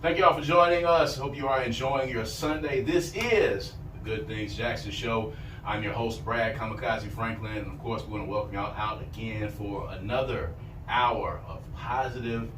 Thank you all for joining us. Hope you are enjoying your Sunday. This is the Good Things Jackson Show. I'm your host, Brad Kamikaze Franklin. And of course, we want to welcome y'all out again for another hour of positive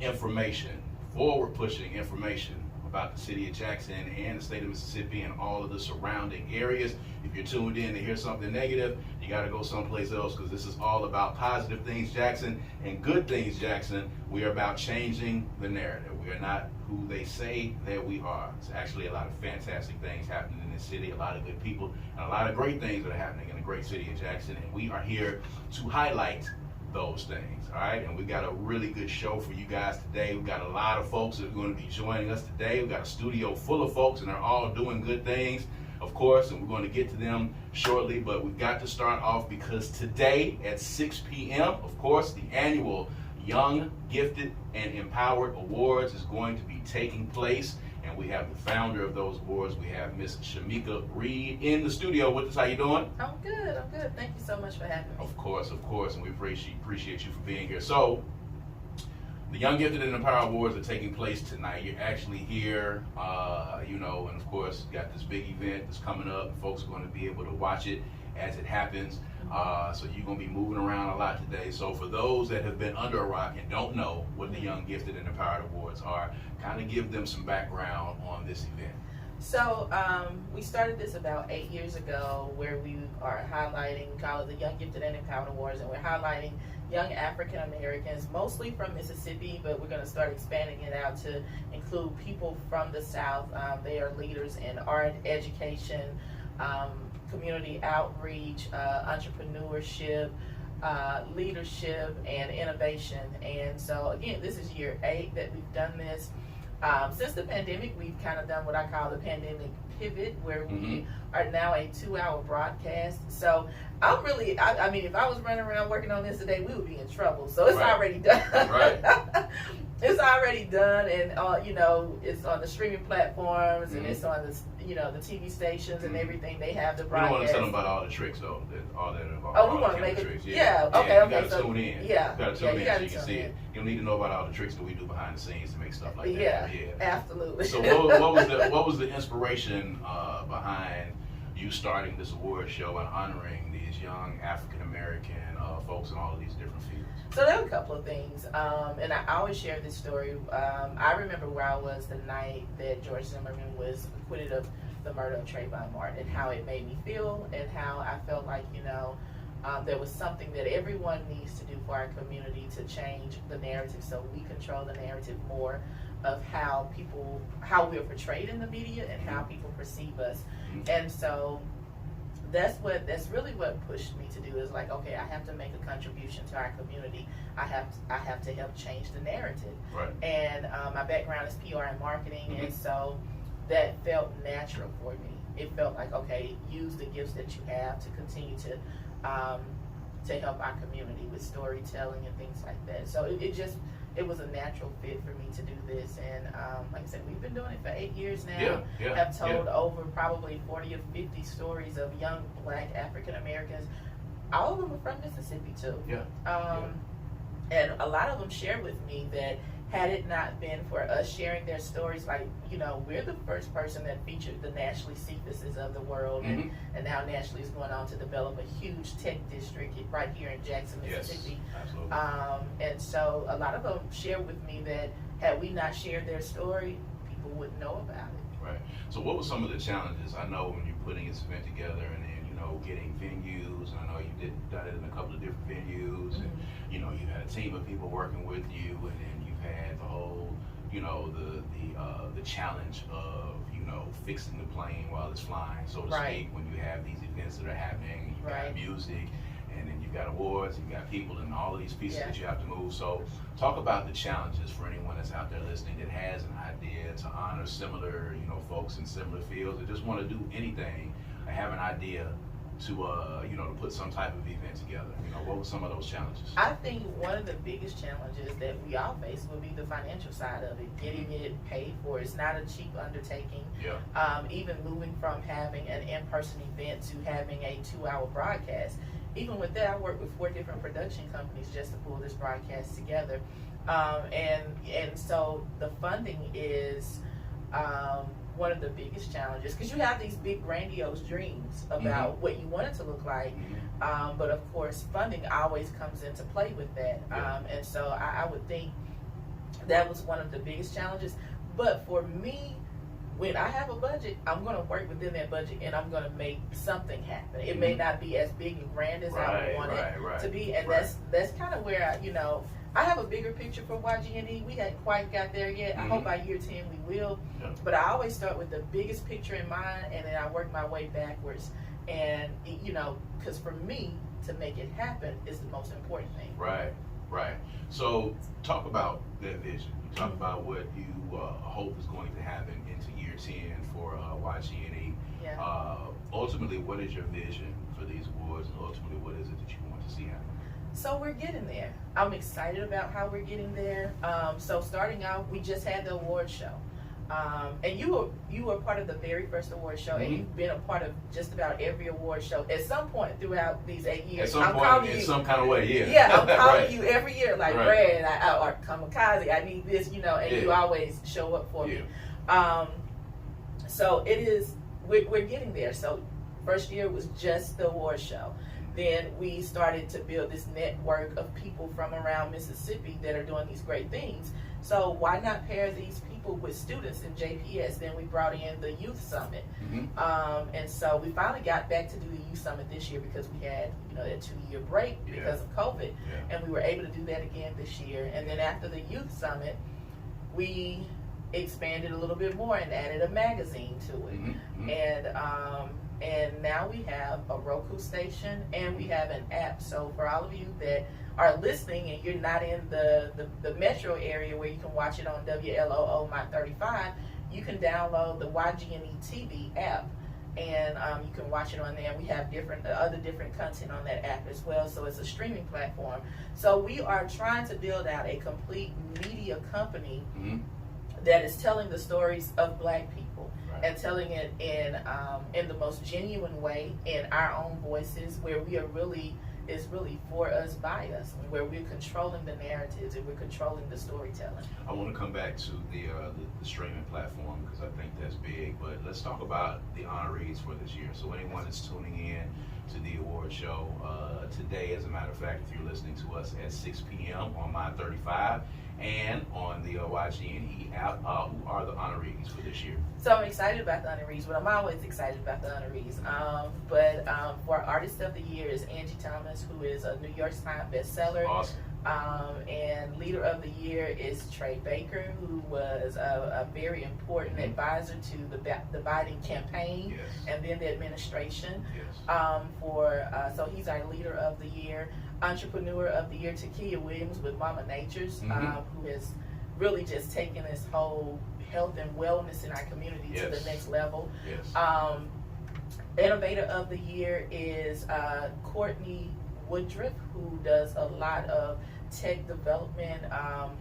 information, forward-pushing information about the city of Jackson and the state of Mississippi and all of the surrounding areas. If you're tuned in to hear something negative, you got to go someplace else, because this is all about positive things Jackson and good things Jackson. We are about changing the narrative. We are not who they say that we are. It's actually a lot of fantastic things happening in this city, a lot of good people, and a lot of great things that are happening in the great city of Jackson, and we are here to highlight those things, all right? And we got a really good show for you guys today. We've got a lot of folks that are going to be joining us today. We've got a studio full of folks, and they're all doing good things, of course, and we're going to get to them shortly. But we've got to start off because today at 6 p.m., of course, the annual Young, Gifted, and Empowered Awards is going to be taking place. And we have the founder of those awards. We have Miss Shameka Reed in the studio with us. How you doing? I'm good. Thank you so much for having me. Of course. And we appreciate you for being here. So, the Young, Gifted, and Empowered Awards are taking place tonight. You're actually here, and of course, you got this big event that's coming up. Folks are going to be able to watch it as it happens. So you're going to be moving around a lot today. So for those that have been under a rock and don't know what the Young, Gifted, and Empowered Awards are, kind of give them some background on this event. So we started this about 8 years ago, where we are highlighting, we call it the Young, Gifted, and Empowered Awards, and we're highlighting young African Americans, mostly from Mississippi, but we're going to start expanding it out to include people from the South. They are leaders in art, education, community outreach, entrepreneurship, leadership, and innovation. And so again, this is year 8 that we've done this. Since the pandemic, we've kind of done what I call the pandemic pivot, where we are now a 2-hour broadcast. So I'm really, I mean, if I was running around working on this today, we would be in trouble. So it's already done. Right. It's already done, and it's on the streaming platforms, and it's on the the TV stations and everything. They have the broadcast. We don't want to tell them about all the tricks though. All that involved. Oh, we want to make it. Tricks. Yeah. Okay. You Okay. gotta tune in. Yeah. You gotta tune in so you can tune see it. You don't need to know about all the tricks that we do behind the scenes to make stuff like that. Yeah. Absolutely. So what was the inspiration behind you starting this award show and honoring these young African American folks in all of these different fields? So there were a couple of things, and I always share this story. I remember where I was the night that George Zimmerman was acquitted of the murder of Trayvon Martin, and how it made me feel, and how I felt like there was something that everyone needs to do for our community to change the narrative, so we control the narrative more of how we're portrayed in the media and how people perceive us. And so that's really what pushed me to do, is like, okay, I have to make a contribution to our community. I have to help change the narrative. Right. And my background is PR and marketing, and so that felt natural for me. It felt like, okay, use the gifts that you have to continue to help our community with storytelling and things like that. So it was a natural fit for me to do this. And like I said, we've been doing it for 8 years now. Have told over probably 40 or 50 stories of young Black African Americans. All of them are from Mississippi too. And a lot of them share with me that had it not been for us sharing their stories, like, we're the first person that featured the Nationally Cephas's of the world, and now Nationally is going on to develop a huge tech district right here in Jackson, Mississippi. Yes, absolutely. And so a lot of them share with me that had we not shared their story, people wouldn't know about it. Right. So what were some of the challenges? I know when you're putting this event together, and then, getting venues, I know you done it in a couple of different venues, and, you had a team of people working with you, and then you've had the whole, the challenge of, fixing the plane while it's flying, so to speak, when you have these events that are happening, you've got music, and then you've got awards, you've got people, and all of these pieces that you have to move. So talk about the challenges for anyone that's out there listening that has an idea to honor similar, folks in similar fields, that just want to do anything, and have an idea to to put some type of event together. What were some of those challenges? I think one of the biggest challenges that we all face will be the financial side of it, getting it paid for. It's not a cheap undertaking. Even moving from having an in-person event to having a 2-hour broadcast, even with that, I worked with 4 different production companies just to pull this broadcast together. And so the funding is one of the biggest challenges, because you have these big grandiose dreams about what you want it to look like, but of course funding always comes into play with that. And so I would think that was one of the biggest challenges. But for me, when I have a budget, I'm going to work within that budget and I'm going to make something happen. It may not be as big and grand as I would want it to be, and that's kind of where I have a bigger picture for YG&E. We hadn't quite got there yet. I hope by year 10 we will. But I always start with the biggest picture in mind, and then I work my way backwards. And because for me to make it happen is the most important thing. Right. So talk about that vision. Talk about what you hope is going to happen into year 10 for YG&E. Ultimately, what is your vision for these awards, and ultimately, what is it that you want to see happen? So we're getting there. I'm excited about how we're getting there. So starting out, we just had the award show. And you were part of the very first award show, and you've been a part of just about every award show at some point throughout these 8 years. At some point, in some kind of way, I'm calling you every year, like, Brad, or Kamikaze, I need this, and you always show up for me. So it is, we're getting there. So first year was just the award show. Then we started to build this network of people from around Mississippi that are doing these great things. So why not pair these people with students in JPS? Then we brought in the Youth Summit. And so we finally got back to do the Youth Summit this year because we had that 2-year break because of COVID. And we were able to do that again this year. And then after the Youth Summit, we expanded a little bit more and added a magazine to it. And now we have a Roku station and we have an app. So for all of you that are listening and you're not in the metro area where you can watch it on WLOO My 35, you can download the YG&E TV app, and you can watch it on there. We have other different content on that app as well. So it's a streaming platform. So we are trying to build out a complete media company that is telling the stories of Black people and telling it in the most genuine way, in our own voices, where we are really for us, by us, where we're controlling the narratives and we're controlling the storytelling. I want to come back to the streaming platform because I think that's big, but let's talk about the honorees for this year. So anyone that's tuning in to the award show today, as a matter of fact, if you're listening to us at 6 p.m. on My 35 and on the YG&E app, who are the honorees for this year? So I'm excited about the honorees, but I'm always excited about the honorees. But for Artist of the Year is Angie Thomas, who is a New York Times bestseller. Awesome. And Leader of the Year is Trey Baker, who was a very important advisor to the Biden campaign and then the administration. So he's our Leader of the Year. Entrepreneur of the Year, Takia Williams with Mama Nature's, who has really just taken this whole health and wellness in our community to the next level. Innovator of the Year is Courtney Woodruff, who does a lot of tech development.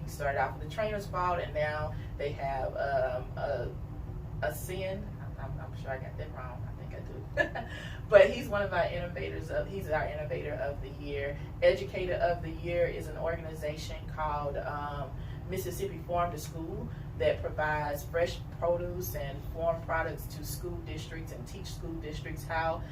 He started out with the Trainers Vault, and now they have a SIN. I'm sure I got that wrong. I think I do. But he's one of our innovators. He's our Innovator of the Year. Educator of the Year is an organization called Mississippi Farm to School that provides fresh produce and farm products to school districts and teach school districts how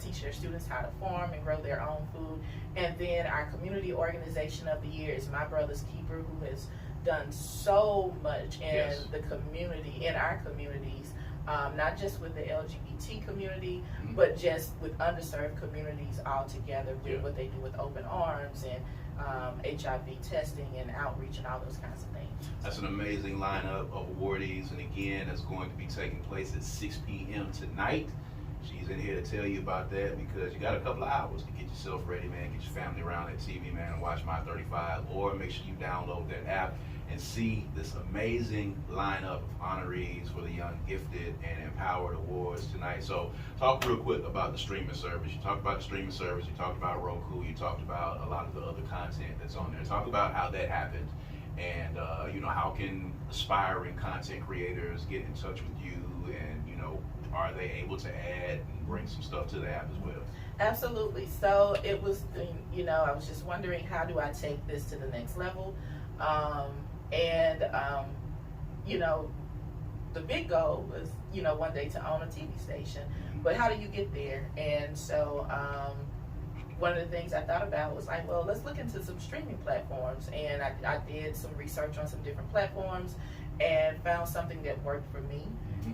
teach their students how to farm and grow their own food. And then our Community Organization of the Year is My Brother's Keeper, who has done so much in the community, in our communities, not just with the LGBT community, but just with underserved communities altogether, with what they do with open arms and HIV testing and outreach and all those kinds of things. That's an amazing lineup of awardees, and again, it's going to be taking place at 6 p.m. tonight. She's in here to tell you about that because you got a couple of hours to get yourself ready, man. Get your family around that TV, man, and watch My 35, or make sure you download that app and see this amazing lineup of honorees for the Young Gifted and Empowered Awards tonight. So talk real quick about the streaming service. You talked about the streaming service, you talked about Roku, you talked about a lot of the other content that's on there. Talk about how that happened, and how can aspiring content creators get in touch with you, and are they able to add and bring some stuff to the app as well? Absolutely. So it was, I was just wondering, how do I take this to the next level? And the big goal was, one day to own a TV station. But how do you get there? And so one of the things I thought about was like, well, let's look into some streaming platforms. And I did some research on some different platforms and found something that worked for me.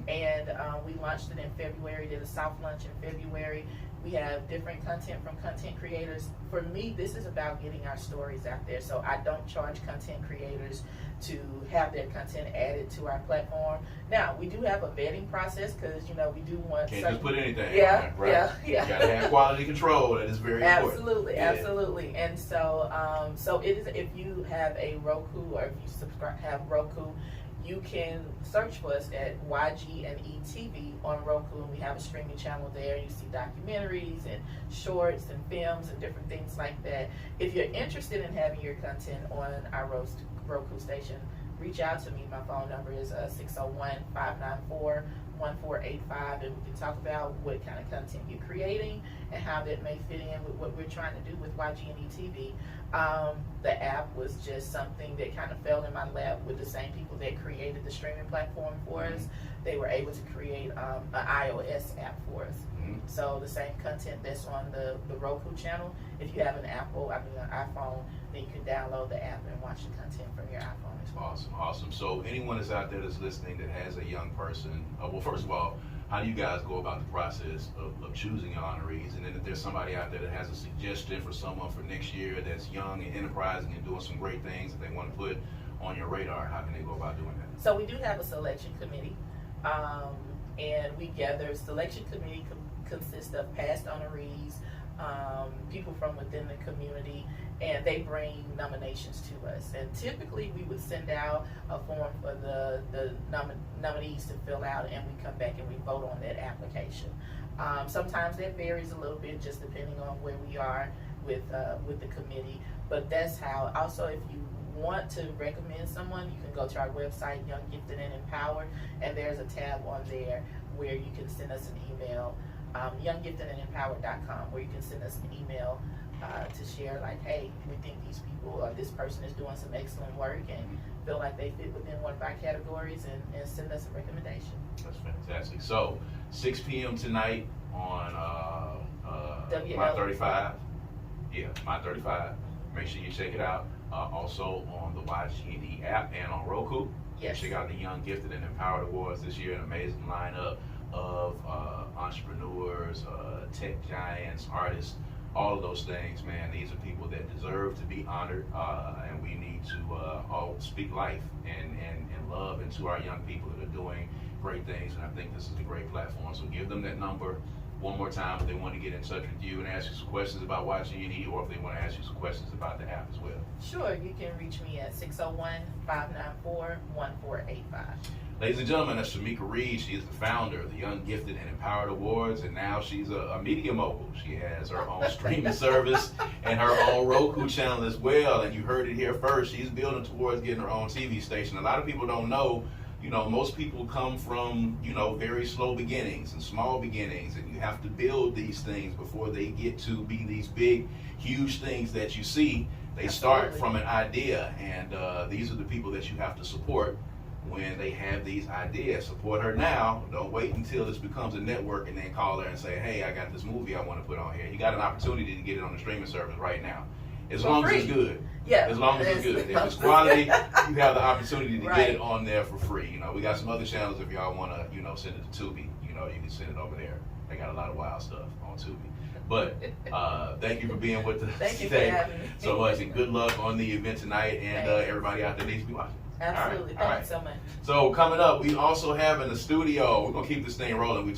And we launched it in February, did a soft launch in February. We have different content from content creators. For me, this is about getting our stories out there. So I don't charge content creators to have their content added to our platform. Now, we do have a vetting process because, we do want... Can't just put anything yeah, on there, right? Yeah. You gotta have quality control. That is very important. Absolutely. And so, so it is, if you have a Roku or if you have Roku, you can search for us at YG&E TV on Roku, and we have a streaming channel there. You see documentaries and shorts and films and different things like that. If you're interested in having your content on our Roku station, reach out to me. My phone number is 601-594-1485, and we can talk about what kind of content you're creating and how that may fit in with what we're trying to do with YG&E TV. The app was just something that kind of fell in my lap with the same people that created the streaming platform for us. They were able to create an iOS app for us. So the same content that's on the Roku channel, if you have an iPhone, then you can download the app and watch the content from your iPhone as well. Awesome. So anyone that's out there that's listening that has a young person, well, first of all, how do you guys go about the process of choosing your honorees? And then if there's somebody out there that has a suggestion for someone for next year that's young and enterprising and doing some great things that they want to put on your radar, how can they go about doing that? So we do have a selection committee, and we gather. Selection committee consists of past honorees, people from within the community, and they bring nominations to us. And typically we would send out a form for the nominees to fill out, and we come back and we vote on that application. Sometimes that varies a little bit just depending on where we are with the committee, but that's how. Also, if you want to recommend someone, you can go to our website, Young, Gifted, and Empowered, and there's a tab on there where you can send us an email, younggiftedandempowered.com, where you can send us an email to share like, hey, we think these people or this person is doing some excellent work and feel like they fit within one of our categories, and send us a recommendation. That's fantastic. So 6 p.m. tonight on My 35. Yeah, My 35. Make sure you check it out. Also on the YG&E app and on Roku. Yes. Check out the Young, Gifted, and Empowered Awards this year. An amazing lineup of entrepreneurs, tech giants, artists, all of those things, man. These are people that deserve to be honored, and we need to all speak life and love into our young people that are doing great things. And I think this is a great platform. So give them that number one more time if they want to get in touch with you and ask you some questions about YG&E, or if they want to ask you some questions about the app as well. Sure, you can reach me at 601-594-1485. Ladies and gentlemen, that's Shameka Reed. She is the founder of the Young, Gifted, and Empowered Awards, and now she's a media mogul. She has her own streaming service and her own Roku channel as well, and you heard it here first. She's building towards getting her own TV station. A lot of people don't know, most people come from, very slow beginnings and small beginnings, and you have to build these things before they get to be these big, huge things that you see. They start from an idea, and these are the people that you have to support when they have these ideas. Support her now. Don't wait until this becomes a network and then call her and say, hey, I got this movie I want to put on here. You got an opportunity to get it on the streaming service right now. As long as it's good. Yeah. As long as it's good. If it's quality, you have the opportunity to get it on there for free. We got some other channels if y'all want to, send it to Tubi. You can send it over there. They got a lot of wild stuff on Tubi. But thank you for being with us today so much, and good luck on the event tonight, and everybody out there needs to be watching. Absolutely. Thank you so much. So coming up, we also have in the studio, we're going to keep this thing rolling. We